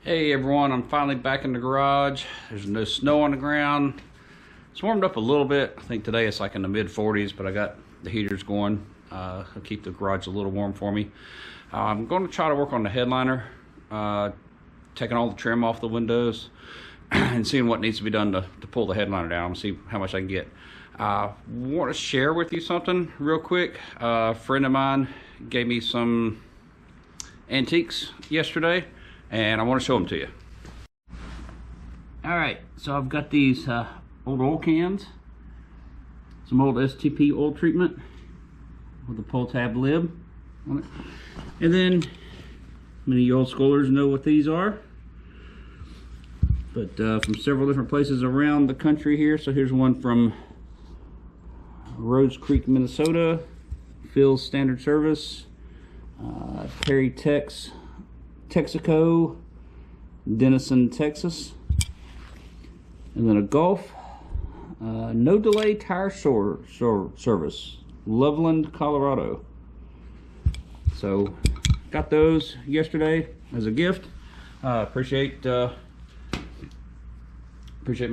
Hey everyone, I'm finally back in the garage. There's no snow on the ground. It's warmed up a little bit. I think today it's like in the mid 40s, but I got the heaters going. It'll keep the garage a little warm for me. I'm going to try to work on the headliner, taking all the trim off the windows and seeing what needs to be done to pull the headliner down, see how much I can get. Want to share with you something real quick. A friend of mine gave me some antiques yesterday, and I want to show them to you. Alright, so I've got these old oil cans, some old STP oil treatment with a pull tab lid on it. And then many of you old schoolers know what these are, but from several different places around the country here. So here's one from Rhodes Creek, Minnesota, Phil's Standard Service, Perry Texaco, Denison, Texas, and then a Gulf No Delay Tire Service, Loveland, Colorado. So got those yesterday as a gift. Appreciate my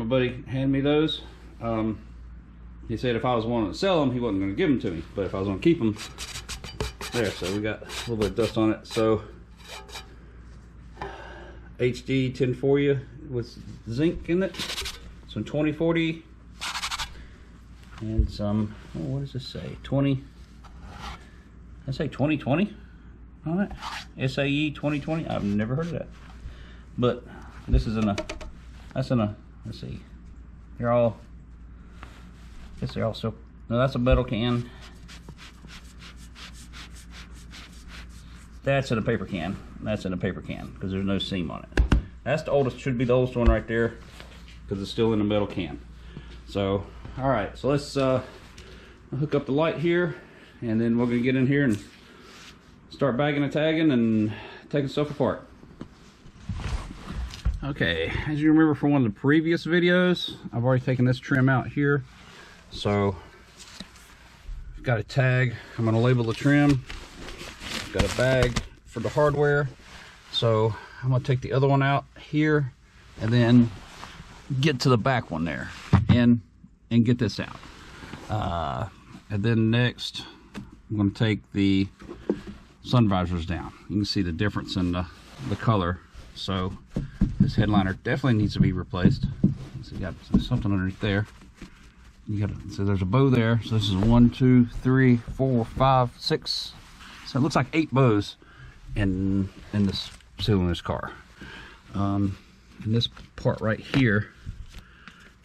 buddy handing me those. He said if I was wanting to sell them, he wasn't going to give them to me, but if I was going to keep them, there. So we got a little bit of dust on it. So HD 1040 with zinc in it, some 2040, and some, oh, what does this say? 20. I say 2020 on it. SAE 2020. I've never heard of that. But this is in a. That's in a. Let's see. They're all. I guess they're also. No, that's a metal can. That's in a paper can. That's in a paper can because there's no seam on it. That's the oldest, should be the oldest one right there because it's still in a metal can. So, all right, so let's hook up the light here, and then we're gonna get in here and start bagging and tagging and taking stuff apart. Okay, as you remember from one of the previous videos, I've already taken this trim out here. So, I've got a tag. I'm gonna label the trim. Got a bag for the hardware, so I'm gonna take the other one out here and then get to the back one there and get this out, and then next I'm gonna take the sun visors down. You can see the difference in the color. So this headliner definitely needs to be replaced. So you got something underneath there. You got, so there's a bow there. So this is 1, 2, 3, 4, 5, 6. So it looks like 8 bows in this ceiling of this car. And this part right here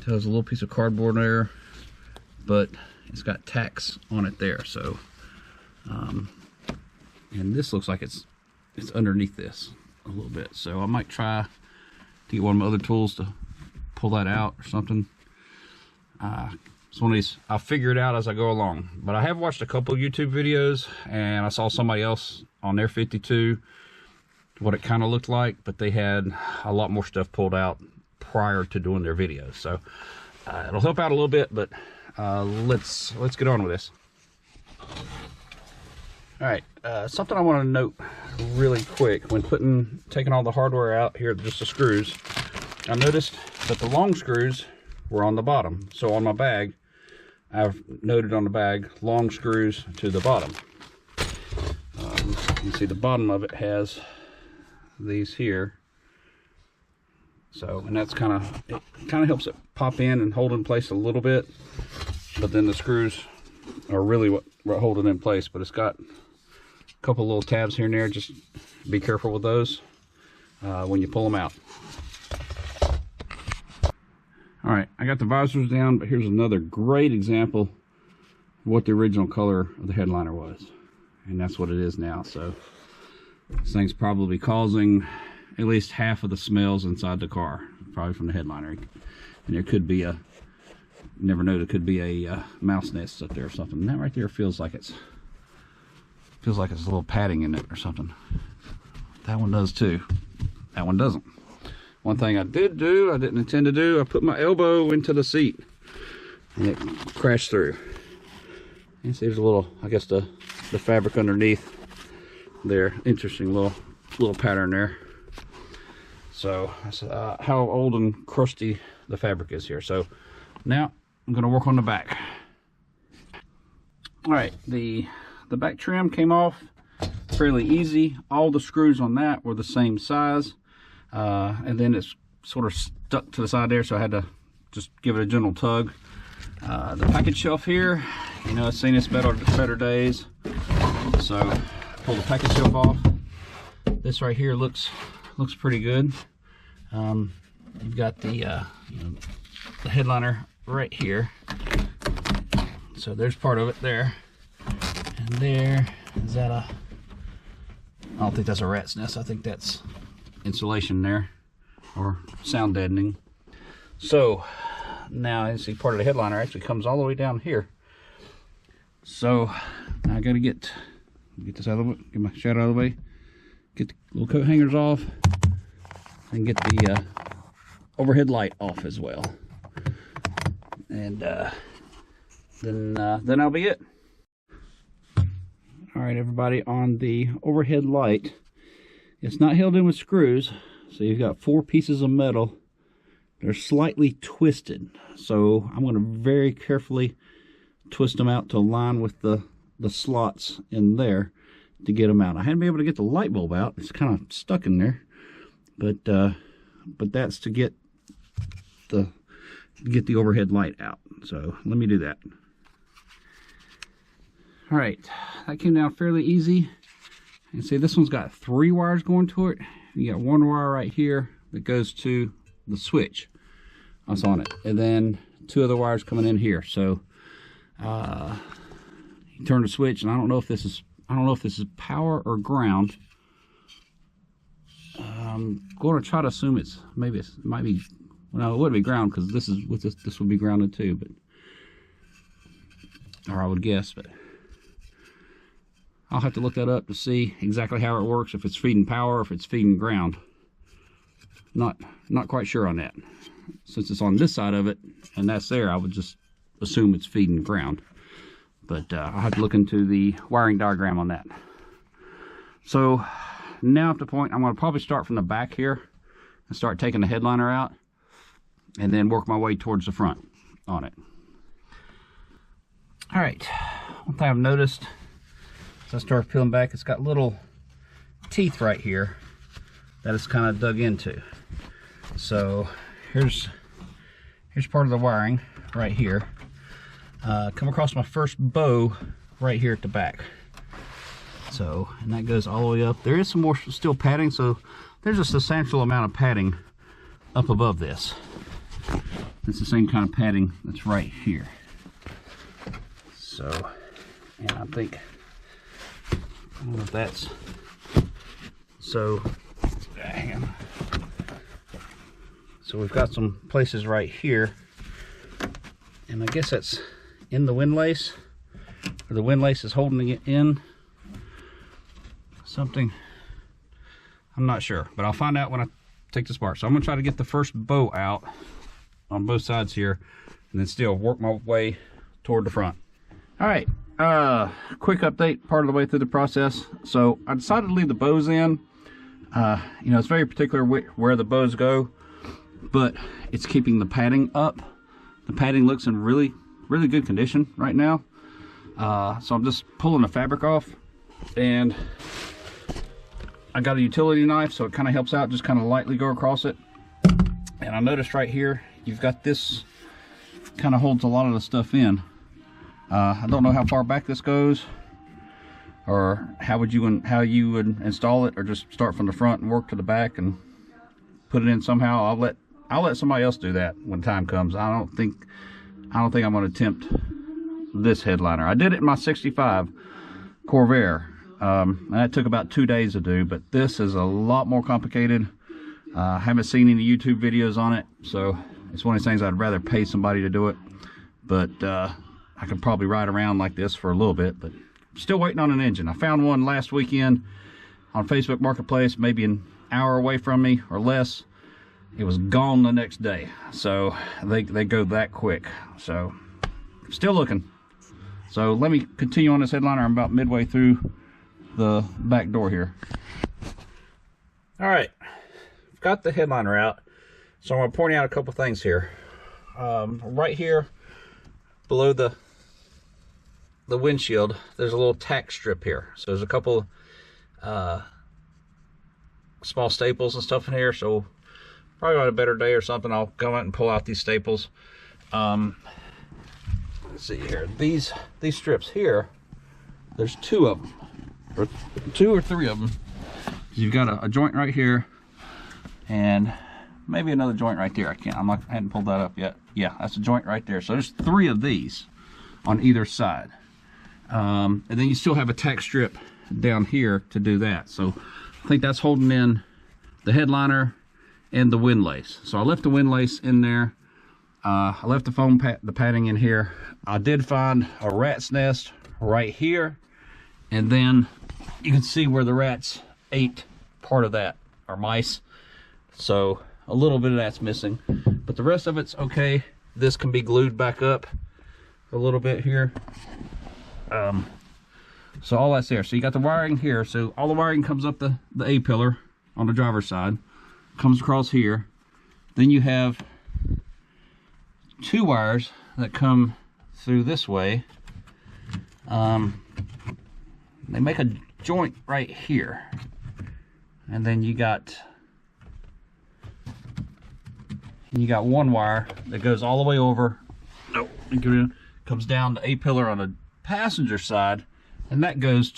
tells a little piece of cardboard there, but it's got tacks on it there. So, and this looks like it's underneath this a little bit. So I might try to get one of my other tools to pull that out or something. It's one of these, I'll figure it out as I go along. But I have watched a couple of YouTube videos, and I saw somebody else on their 52 what it kind of looked like, but they had a lot more stuff pulled out prior to doing their videos. So it'll help out a little bit, but let's get on with this. All right, something I want to note really quick when taking all the hardware out here, just the screws. I noticed that the long screws were on the bottom. So on my bag, I've noted on the bag long screws to the bottom. You can see the bottom of it has these here. So, and that's it kind of helps it pop in and hold in place a little bit. But then the screws are really what hold it in place. But it's got a couple little tabs here and there. Just be careful with those when you pull them out. All right, I got the visors down, but here's another great example of what the original color of the headliner was. And that's what it is now. So this thing's probably causing at least half of the smells inside the car, probably from the headliner. And there could be a, never know, there could be a mouse nest up there or something. And that right there feels like it's a little padding in it or something. That one does too. That one doesn't. One thing I did do, I didn't intend to do, I put my elbow into the seat and it crashed through. You see there's a little, I guess the fabric underneath there. Interesting little pattern there. So that's how old and crusty the fabric is here. So now I'm going to work on the back. All right, the back trim came off fairly easy. All the screws on that were the same size, and then it's sort of stuck to the side there, so I had to just give it a gentle tug. The package shelf here, you know, it's seen its better days, so pull the package shelf off. This right here looks pretty good. You've got the you know, the headliner right here, so there's part of it there, and there is that I don't think that's a rat's nest. I think that's insulation there, or sound deadening. So now you see part of the headliner actually comes all the way down here. So now I gotta get this out of the way, get my shadow out of the way, get the little coat hangers off, and get the overhead light off as well. And then that'll be it. All right, everybody, on the overhead light, it's not held in with screws, so you've got 4 pieces of metal. They're slightly twisted, so I'm going to very carefully twist them out to align with the slots in there to get them out. I hadn't been able to get the light bulb out; it's kind of stuck in there, but that's to get the overhead light out. So let me do that. All right, that came down fairly easy. And see, this one's got 3 wires going to it. You got 1 wire right here that goes to the switch that's on it, and then 2 other wires coming in here. So you turn the switch, and I don't know if this is power or ground. I'm going to try to assume it might be. Well, it would be ground, because this would be grounded too, but, or I would guess, but I'll have to look that up to see exactly how it works, if it's feeding power or if it's feeding ground. Not quite sure on that. Since it's on this side of it and that's there, I would just assume it's feeding ground. But I'll have to look into the wiring diagram on that. So now at the point, I'm going to probably start from the back here and start taking the headliner out, and then work my way towards the front on it. All right, one thing I've noticed as I start peeling back, it's got little teeth right here that it's kind of dug into. So here's part of the wiring right here. Come across my first bow right here at the back. So, and that goes all the way up. There is some more steel padding, so there's a substantial amount of padding up above this. It's the same kind of padding that's right here. So, and I think, I don't know if that's, so, hang on. So we've got some places right here, and I guess that's in the windlace, or the windlace is holding it in. Something, I'm not sure, but I'll find out when I take this apart. So I'm gonna try to get the first bow out on both sides here, and then still work my way toward the front. All right, quick update part of the way through the process. So I decided to leave the bows in. You know, it's very particular where the bows go, but it's keeping the padding up. The padding looks in really good condition right now. So I'm just pulling the fabric off, and I got a utility knife, so it kind of helps out, just kind of lightly go across it. And I noticed right here, you've got this, kind of holds a lot of the stuff in. I don't know how far back this goes, or how you would install it, or just start from the front and work to the back and put it in somehow. I'll let somebody else do that when time comes. I don't think I'm going to attempt this headliner. I did it in my 65 Corvair, and that took about 2 days to do, but this is a lot more complicated. I haven't seen any YouTube videos on it, so it's one of these things I'd rather pay somebody to do it. But I could probably ride around like this for a little bit, but still waiting on an engine. I found one last weekend on Facebook Marketplace, maybe an hour away from me or less. It was gone the next day, so they go that quick. So still looking. So let me continue on this headliner. I'm about midway through the back door here. All right, got the headliner out, so I'm going to point out a couple things here. Right here below the windshield, there's a little tack strip here. So there's a couple small staples and stuff in here. So probably on a better day or something, I'll go out and pull out these staples. Let's see here. These strips here, there's two of them, or two or three of them. You've got a joint right here, and maybe another joint right there. I hadn't pulled that up yet. Yeah, that's a joint right there. So there's three of these on either side. And then you still have a tack strip down here to do that. So I think that's holding in the headliner and the windlace. So I left the windlace in there. I left the foam the padding in here. I did find a rat's nest right here, and then you can see where the rats ate part of that, or mice. So a little bit of that's missing, but the rest of it's okay. This can be glued back up a little bit here. So all that's there. So you got the wiring here. So all the wiring comes up the A-pillar on the driver's side, comes across here. Then you have two wires that come through this way. They make a joint right here, and then you got one wire that goes all the way over. No, comes down the A-pillar on the passenger side, and that goes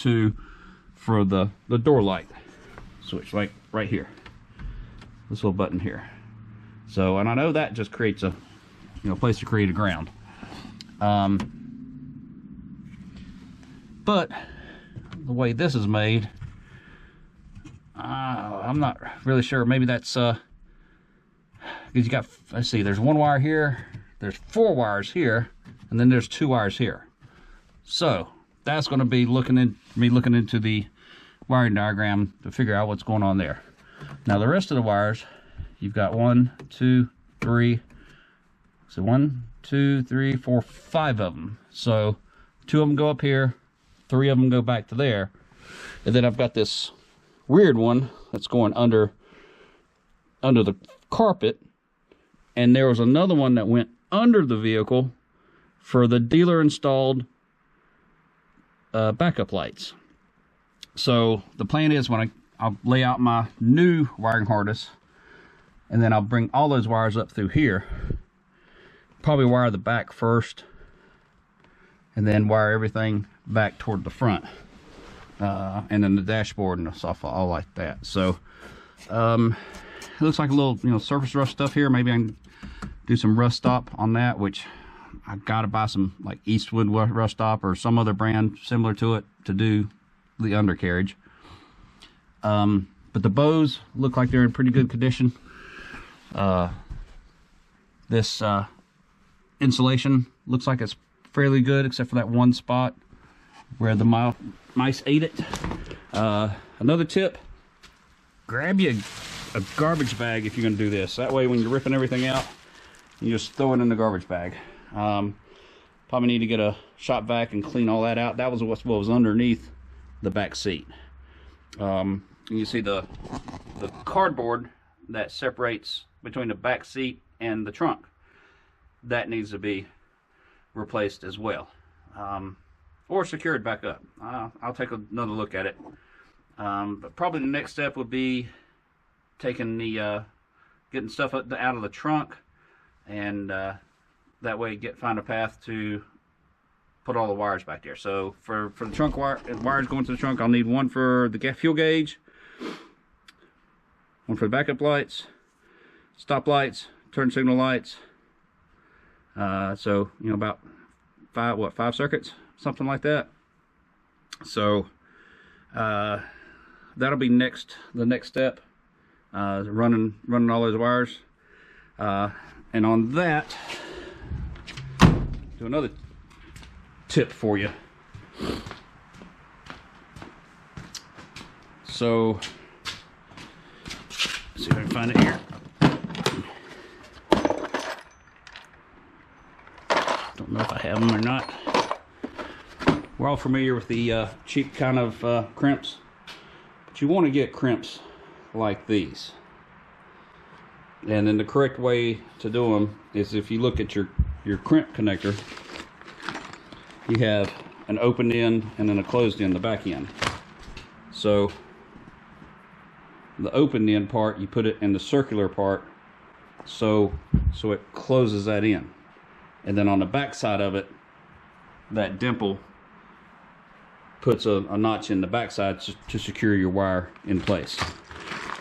for the door light switch, like right here, this little button here. So, and I know that just creates a place to create a ground. But the way this is made, I'm not really sure. Maybe that's because you got, let's see, there's one wire here, there's four wires here, and then there's two wires here. So that's going to be looking into the wiring diagram to figure out what's going on there. Now the rest of the wires, you've got 1, 2, 3. So 1, 2, 3, 4, 5 of them. So 2 of them go up here, 3 of them go back to there, and then I've got this weird one that's going under the carpet, and there was another one that went under the vehicle for the dealer installed backup lights. So the plan is I'll lay out my new wiring harness, and then I'll bring all those wires up through here. Probably wire the back first, and then wire everything back toward the front, and then the dashboard and stuff, all like that. So it looks like a little surface rust stuff here. Maybe I can do some rust stop on that, which I've got to buy some like Eastwood rust stop or some other brand similar to it to do the undercarriage. But the bows look like they're in pretty good condition. This insulation looks like it's fairly good, except for that one spot where the mice ate it. Another tip, grab you a garbage bag if you're going to do this. That way when you're ripping everything out, you just throw it in the garbage bag. Probably need to get a shop vac and clean all that out. That was what was underneath the back seat. You see the cardboard that separates between the back seat and the trunk. That needs to be replaced as well, or secured back up. I'll take another look at it. But probably the next step would be taking getting stuff out of the trunk, and that way find a path to put all the wires back there. So for the trunk wires going to the trunk, I'll need one for the fuel gauge, one for the backup lights, stop lights, turn signal lights. So about 5 circuits, something like that. So that'll be the next step, running all those wires. And on that, do another tip for you. So let's see if I can find it here. Don't know if I have them or not. We're all familiar with the cheap kind of crimps, but you want to get crimps like these. And then the correct way to do them is, if you look at your crimp connector, you have an open end and then a closed end, the back end. So the open end part, you put it in the circular part, so it closes that in. And then on the back side of it, that dimple puts a notch in the back side to secure your wire in place.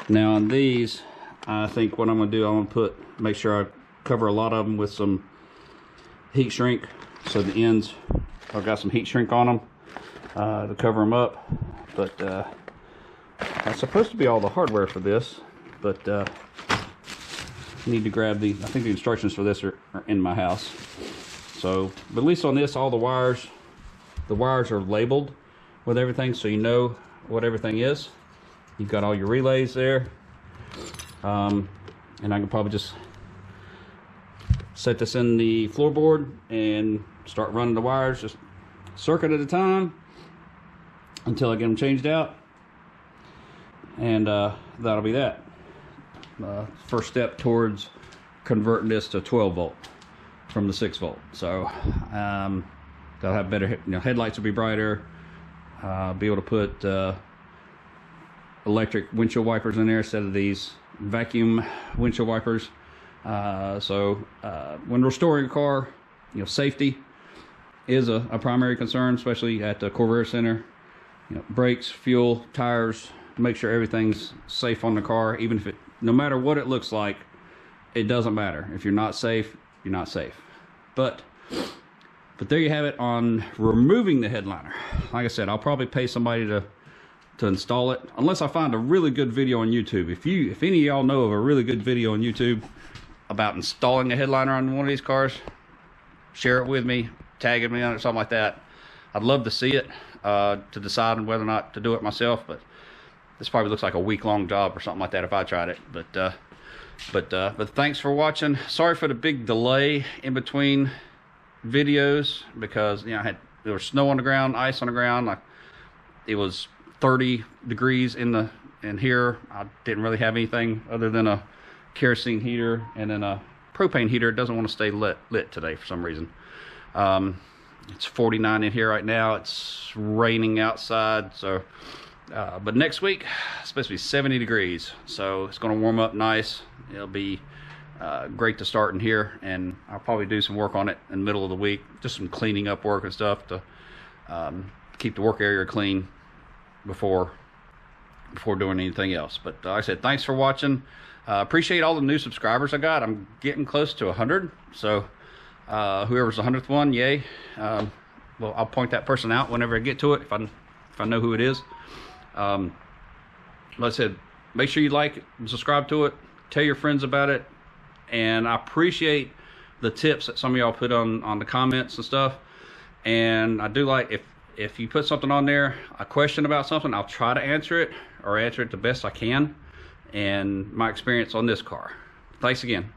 Now on these, I think what I'm going to do, I'm going to make sure I cover a lot of them with some heat shrink, so the ends, I've got some heat shrink on them to cover them up. But that's supposed to be all the hardware for this, but need to grab I think the instructions for this are in my house. So, but at least on this, all the wires are labeled with everything, so you know what everything is. You've got all your relays there, and I can probably just set this in the floorboard and start running the wires just a circuit at a time until I get them changed out, and that'll be that. First step towards converting this to 12 volt from the 6 volt. So they'll have better, headlights will be brighter. Be able to put electric windshield wipers in there instead of these vacuum windshield wipers. So when restoring a car, safety is a primary concern, especially at the Corvair Center. Brakes, fuel, tires, make sure everything's safe on the car. Even if no matter what it looks like, it doesn't matter. If you're not safe, you're not safe. But there you have it on removing the headliner. Like I said, I'll probably pay somebody to install it, unless I find a really good video on YouTube. If any of y'all know of a really good video on YouTube about installing a headliner on one of these cars, share it with me, tag me on it, something like that. I'd love to see it to decide on whether or not to do it myself. But this probably looks like a week-long job or something like that if I tried it. But thanks for watching. Sorry for the big delay in between videos, because there was snow on the ground, ice on the ground. It was 30 degrees in here. I didn't really have anything other than a kerosene heater and then a propane heater. It doesn't want to stay lit today for some reason. It's 49 in here right now. It's raining outside, so but next week it's supposed to be 70 degrees, so it's going to warm up nice. It'll be great to start in here, and I'll probably do some work on it in the middle of the week, just some cleaning up work and stuff to keep the work area clean before doing anything else. But like I said, thanks for watching. Appreciate all the new subscribers I got. I'm getting close to 100, so whoever's the 100th one, yay. Well, I'll point that person out whenever I get to it, if I know who it is. Like I said, make sure you like it and subscribe to it, tell your friends about it, and I appreciate the tips that some of y'all put on the comments and stuff. And I do like, if you put something on there, a question about something, I'll try to answer it, or answer it the best I can, and my experience on this car. Thanks again.